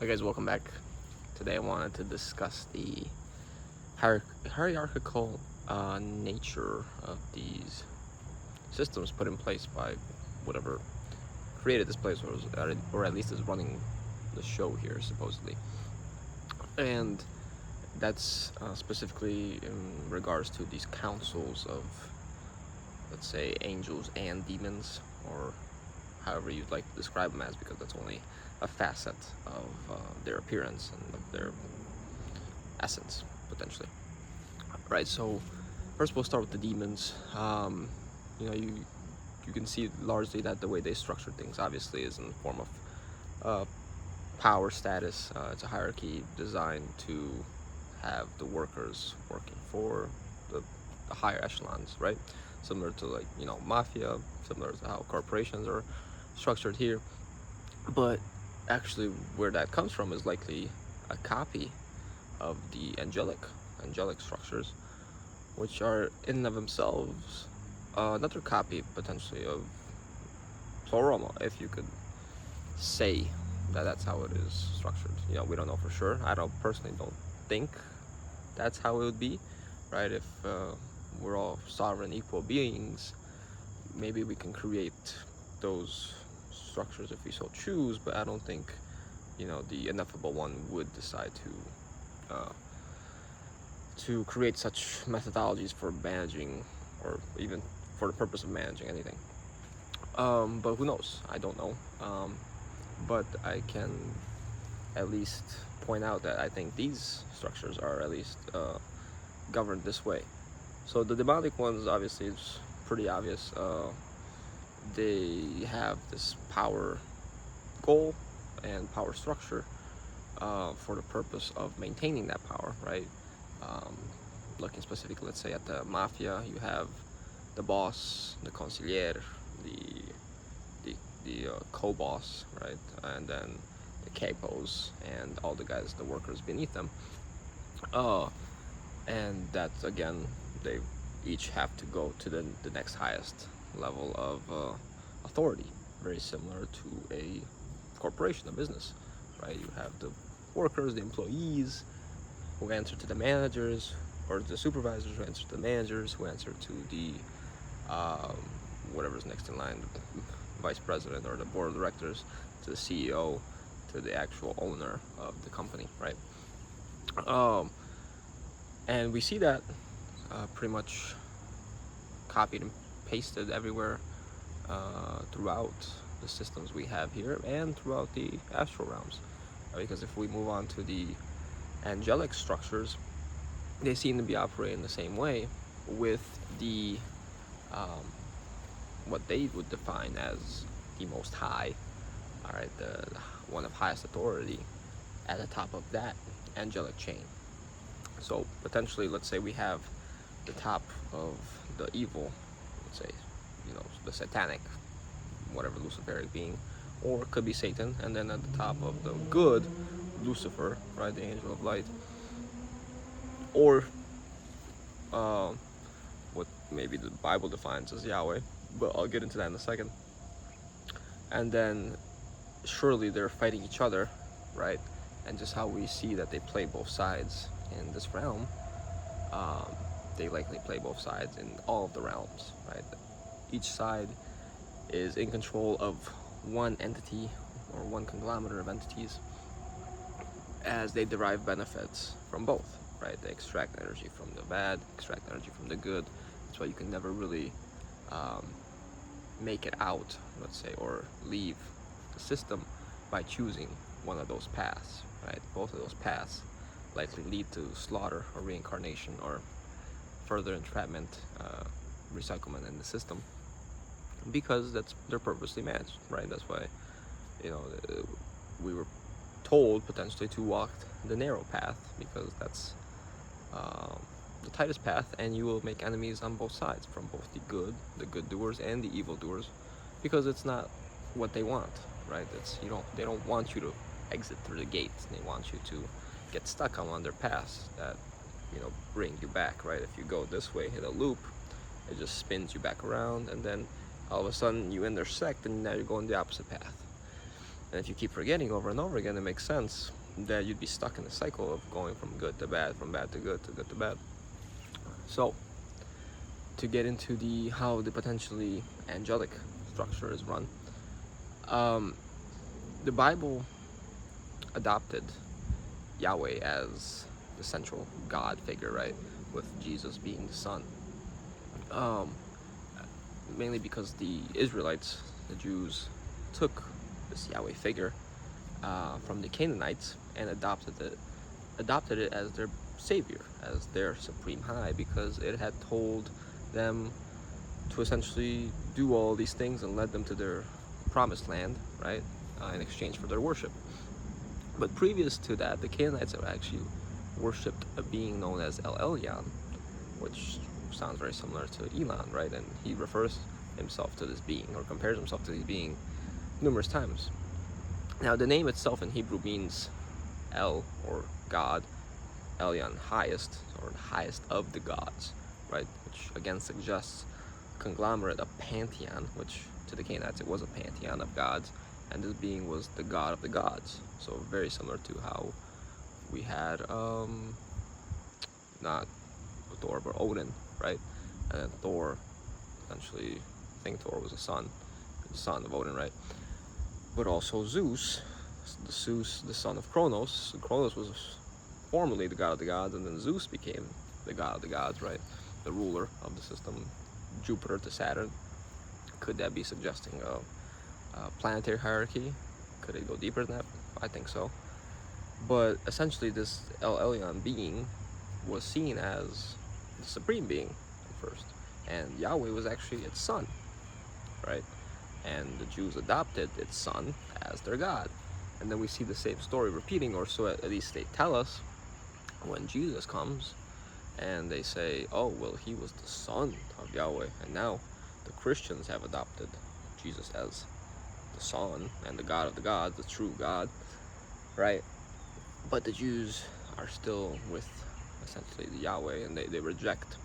Hi guys, welcome back. Today I wanted to discuss the hierarchical nature of these systems put in place by whatever created this place, or at least is running the show here, supposedly. And that's specifically in regards to these councils of, let's say, angels and demons, or however you'd like to describe them as, because that's only a facet of their appearance and of their essence, potentially. Right, so first we'll start with the demons. You can see largely that the way they structure things obviously is in the form of power status. It's a hierarchy designed to have the workers working for the higher echelons, right? Similar to mafia, similar to how corporations are structured here. But actually where that comes from is likely a copy of the angelic structures, which are in and of themselves another copy potentially of Soroma, if you could say that that's how it is structured. We don't know for sure. I personally don't think that's how it would be, right? If we're all sovereign equal beings, maybe we can create those structures if we so choose, but I don't think the ineffable one would decide to create such methodologies for managing, or even for the purpose of managing anything. But who knows? I don't know. But I can at least point out that I think these structures are at least governed this way. So the demonic ones, obviously, is pretty obvious. They have this power goal and power structure for the purpose of maintaining that power, right? Looking specifically, let's say, at the mafia, you have the boss, the consigliere, the co-boss, right? And then the capos and all the guys, the workers beneath them. And that's, again, they each have to go to the next highest level of authority, very similar to a corporation, a business, right? You have the workers, the employees, who answer to the managers, or the supervisors who answer to the managers, who answer to the whatever's next in line, the vice president or the board of directors, to the CEO, to the actual owner of the company, right? And we see that pretty much copied and pasted everywhere throughout the systems we have here and throughout the astral realms. Because if we move on to the angelic structures, they seem to be operating the same way, with the what they would define as the most high, all right, the one of highest authority at the top of that angelic chain. So potentially, let's say we have the top of the evil, let's say, the satanic, whatever Luciferic being, or it could be Satan, and then at the top of the good, Lucifer, right, the angel of light, or what maybe the Bible defines as Yahweh, but I'll get into that in a second. And then surely they're fighting each other, right? And just how we see that they play both sides in this realm, they likely play both sides in all of the realms, right? Each side is in control of one entity or one conglomerate of entities, as they derive benefits from both, right? They extract energy from the bad, extract energy from the good. That's why you can never really make it out, let's say, or leave the system by choosing one of those paths, right? Both of those paths likely lead to slaughter or reincarnation or further entrapment, recyclement in the system, because they're purposely managed, right? That's why we were told potentially to walk the narrow path, because that's the tightest path, and you will make enemies on both sides, from both the good doers and the evil doers, because it's not what they want, right? They don't want you to exit through the gate. They want you to get stuck on one of their paths that bring you back, right? If you go this way, hit a loop, it just spins you back around, and then all of a sudden you intersect, and now you're going the opposite path. And if you keep forgetting over and over again, it makes sense that you'd be stuck in a cycle of going from good to bad, from bad to good to bad. So, to get into how the potentially angelic structure is run, the Bible adopted Yahweh as the central God figure, right? With Jesus being the Son. Mainly because the Israelites, the Jews, took this Yahweh figure from the Canaanites and adopted it as their savior, as their supreme high, because it had told them to essentially do all these things and led them to their promised land, right, in exchange for their worship. But previous to that, the Canaanites have actually worshipped a being known as El Elyon, which sounds very similar to Elon, right? And he refers himself to this being, or compares himself to this being, numerous times. Now, the name itself in Hebrew means El, or God, Elyon, highest, or highest of the gods, right? Which again suggests a conglomerate, a pantheon, which to the Canaanites it was a pantheon of gods, and this being was the god of the gods. So very similar to how we had not Thor but Odin, right? And then Thor, essentially, I think Thor was the son of Odin, right? But also Zeus, the son of Kronos. Kronos was formerly the god of the gods, and then Zeus became the god of the gods, right? The ruler of the system, Jupiter to Saturn. Could that be suggesting a planetary hierarchy? Could it go deeper than that? I think so. But essentially, this El Elyon being was seen as the supreme being at first, and Yahweh was actually its son, right? And the Jews adopted its son as their God. And then we see the same story repeating, or so at least they tell us, when Jesus comes and they say, oh, well, he was the son of Yahweh, and now the Christians have adopted Jesus as the son and the God of the gods, the true God, right? But the Jews are still with essentially the Yahweh, and they reject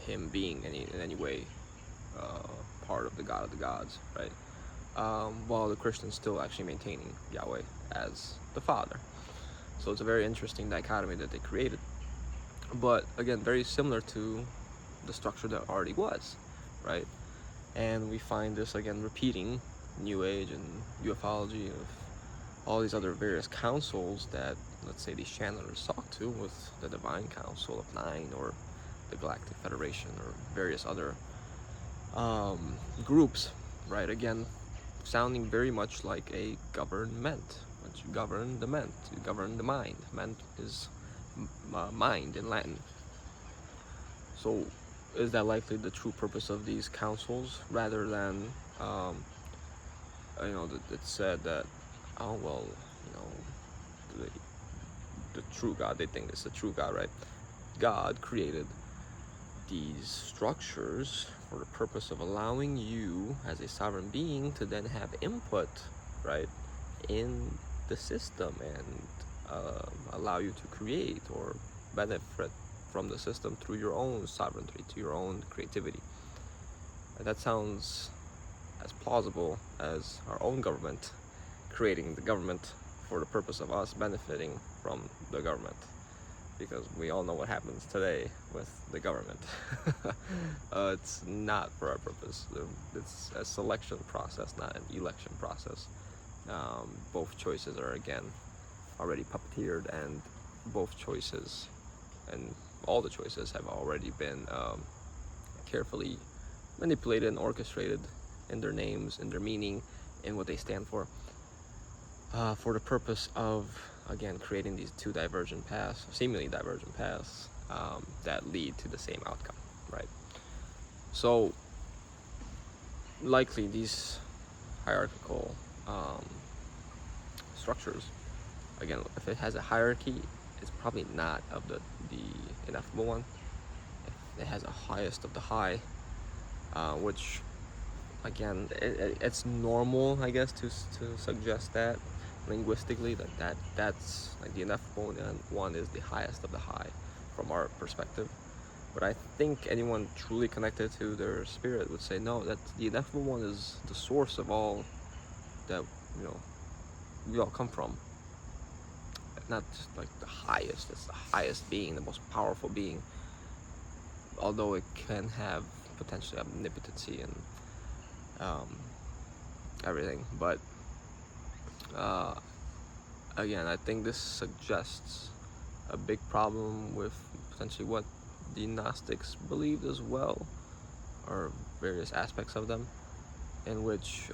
him being in any way part of the God of the gods, right? While the Christians still actually maintaining Yahweh as the Father. So it's a very interesting dichotomy that they created. But again, very similar to the structure that already was, right? And we find this again repeating New Age and ufology, of all these other various councils that, let's say, these channelers talk to, with the Divine Council of Nine, or the Galactic Federation, or various other groups, right? Again, sounding very much like a government, which govern the ment, govern the mind. Ment is mind in Latin. So is that likely the true purpose of these councils, rather than it's said that, oh well, the true God, they think it's the true God, right? God created these structures for the purpose of allowing you as a sovereign being to then have input, right, in the system, and allow you to create or benefit from the system through your own sovereignty, to your own creativity. And that sounds as plausible as our own government creating the government for the purpose of us benefiting from the government, because we all know what happens today with the government. It's not for our purpose. It's a selection process, not an election process. Both choices are, again, already puppeteered, and both choices, and all the choices, have already been carefully manipulated and orchestrated in their names, in their meaning, in what they stand for the purpose of, again, creating these two divergent paths, seemingly divergent paths, that lead to the same outcome, right? So likely these hierarchical structures, again, if it has a hierarchy, it's probably not of the ineffable one. It has a highest of the high, which, again, it's normal, I guess, to suggest that linguistically, that's like the ineffable one is the highest of the high from our perspective. But I think anyone truly connected to their spirit would say, no, that the ineffable one is the source of all that we all come from. Not just like the highest. It's the highest being, the most powerful being. Although it can have potentially omnipotency and everything, but again, I think this suggests a big problem with potentially what the Gnostics believed as well, or various aspects of them, in which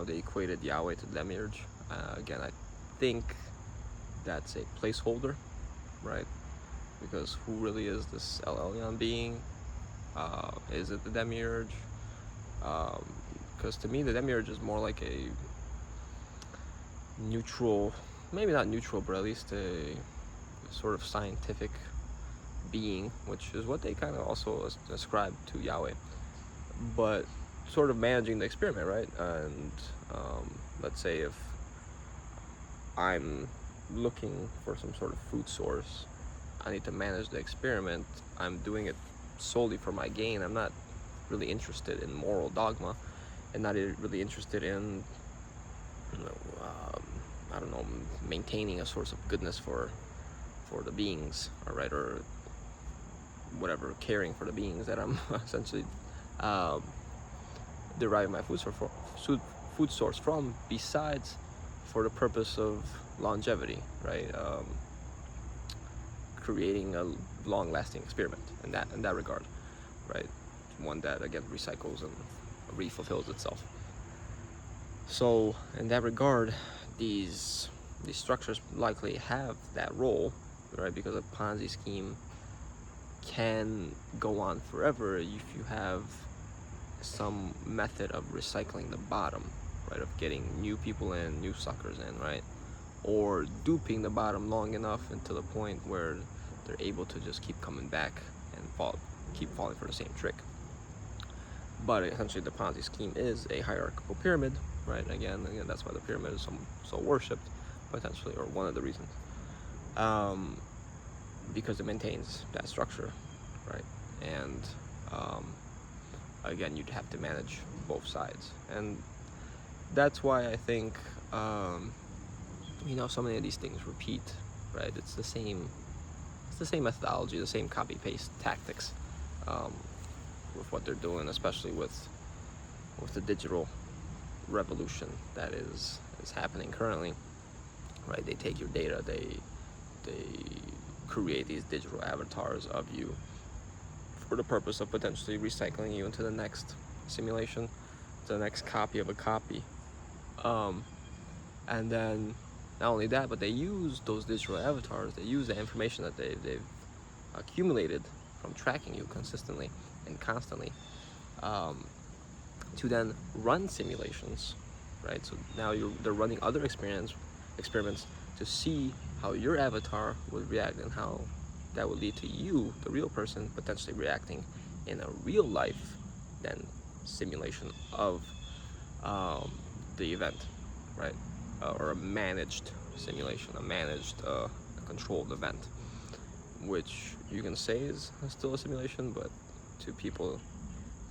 they equated Yahweh to Demiurge. Again, I think that's a placeholder, right? Because who really is this El Elyon being? Is it the Demiurge? Because to me, the Demiurge is more like a neutral, maybe not neutral, but at least a sort of scientific being, which is what they kind of also ascribe to Yahweh, but sort of managing the experiment, right? And let's say if I'm looking for some sort of food source, I need to manage the experiment. I'm doing it solely for my gain. I'm not really interested in moral dogma, and not really interested in I don't know, maintaining a source of goodness for the beings, all right, or whatever, caring for the beings that I'm essentially deriving my food source from, besides for the purpose of longevity, right? Creating a long-lasting experiment in that regard, right? One that again recycles and refulfills itself. So in that regard, these structures likely have that role, right? Because a Ponzi scheme can go on forever if you have some method of recycling the bottom, right? Of getting new people in, new suckers in, right? Or duping the bottom long enough until the point where they're able to just keep coming back and keep falling for the same trick. But essentially, the Ponzi scheme is a hierarchical pyramid, right? Again, that's why the pyramid is so worshipped, potentially, or one of the reasons, because it maintains that structure, right? And again, you'd have to manage both sides, and that's why I think so many of these things repeat, right? It's the same methodology, the same copy-paste tactics with what they're doing, especially with the digital revolution that is happening currently, right? They take your data, they create these digital avatars of you for the purpose of potentially recycling you into the next simulation, to the next copy of a copy, and then not only that, but they use those digital avatars, they use the information that they've accumulated from tracking you consistently and constantly, to then run simulations, right? So now they're running other experiments to see how your avatar would react, and how that would lead to you, the real person, potentially reacting in a real life then simulation of the event, right? Or a managed simulation, a managed, controlled event, which you can say is still a simulation, but to people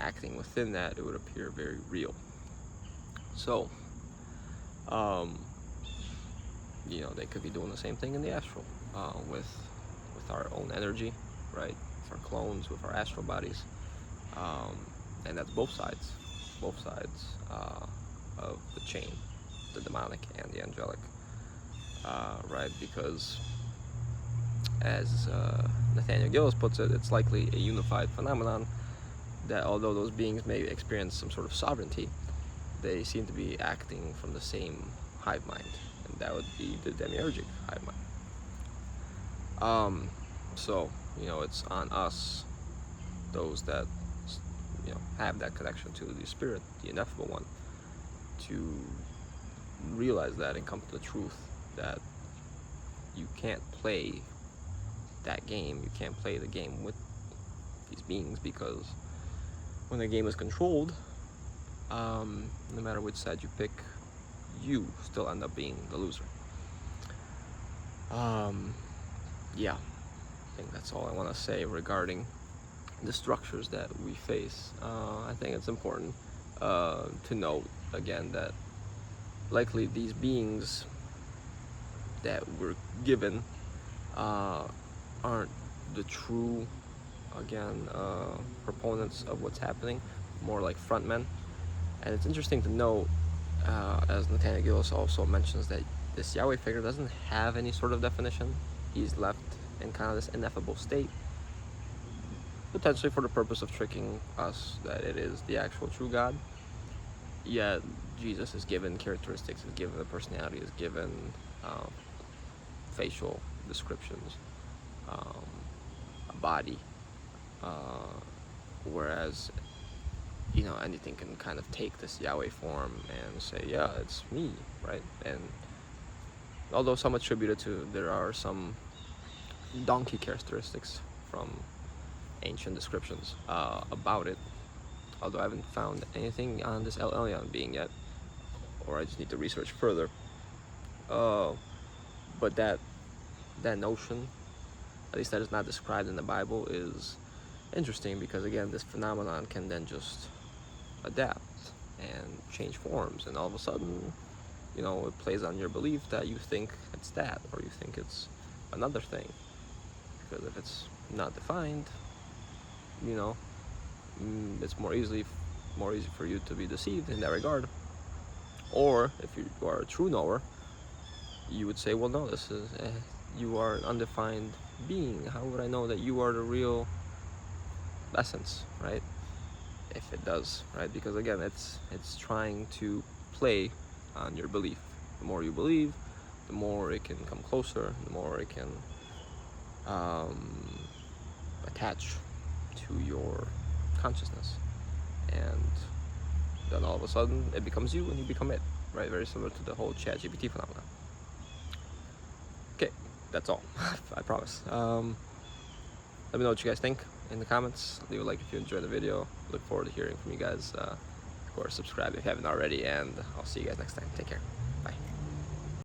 acting within that, it would appear very real. So, they could be doing the same thing in the astral, with our own energy, right? With our clones, with our astral bodies, and that's both sides of the chain, the demonic and the angelic, right? Because as Nathaniel Gillis puts it, it's likely a unified phenomenon that although those beings may experience some sort of sovereignty, they seem to be acting from the same hive mind, and that would be the demiurgic hive mind. So, it's on us, those that, have that connection to the spirit, the ineffable one, to realize that and come to the truth that you can't play that game. You can't play the game with these beings, because when the game is controlled, no matter which side you pick, you still end up being the loser. Yeah, I think that's all I want to say regarding the structures that we face. I think it's important to note again that likely these beings that we're given aren't the true, again, proponents of what's happening, more like frontmen. And it's interesting to note, as Nathaniel Gillis also mentions, that this Yahweh figure doesn't have any sort of definition. He's left in kind of this ineffable state, potentially for the purpose of tricking us that it is the actual true God. Yet Jesus is given characteristics, is given a personality, is given facial descriptions, a body, whereas anything can kind of take this Yahweh form and say, yeah, it's me, right? And although some attribute it to, there are some donkey characteristics from ancient descriptions about it, although I haven't found anything on this El Elyon being yet, or I just need to research further. But that notion, at least that is not described in the Bible, is interesting, because again, this phenomenon can then just adapt and change forms, and all of a sudden, it plays on your belief that you think it's that, or you think it's another thing, because if it's not defined, it's more easy for you to be deceived in that regard. Or if you are a true knower, you would say, well, no, this is you are an undefined being. How would I know that you are the real essence, right? If it does, right? Because again, it's trying to play on your belief. The more you believe, the more it can come closer, the more it can attach to your consciousness, and then all of a sudden it becomes you and you become it, right? Very similar to the whole ChatGPT phenomenon. Okay, that's all. I promise. Let me know what you guys think in the comments. Leave a like if you enjoyed the video. Look forward to hearing from you guys. Of course, subscribe if you haven't already, and I'll see you guys next time. Take care.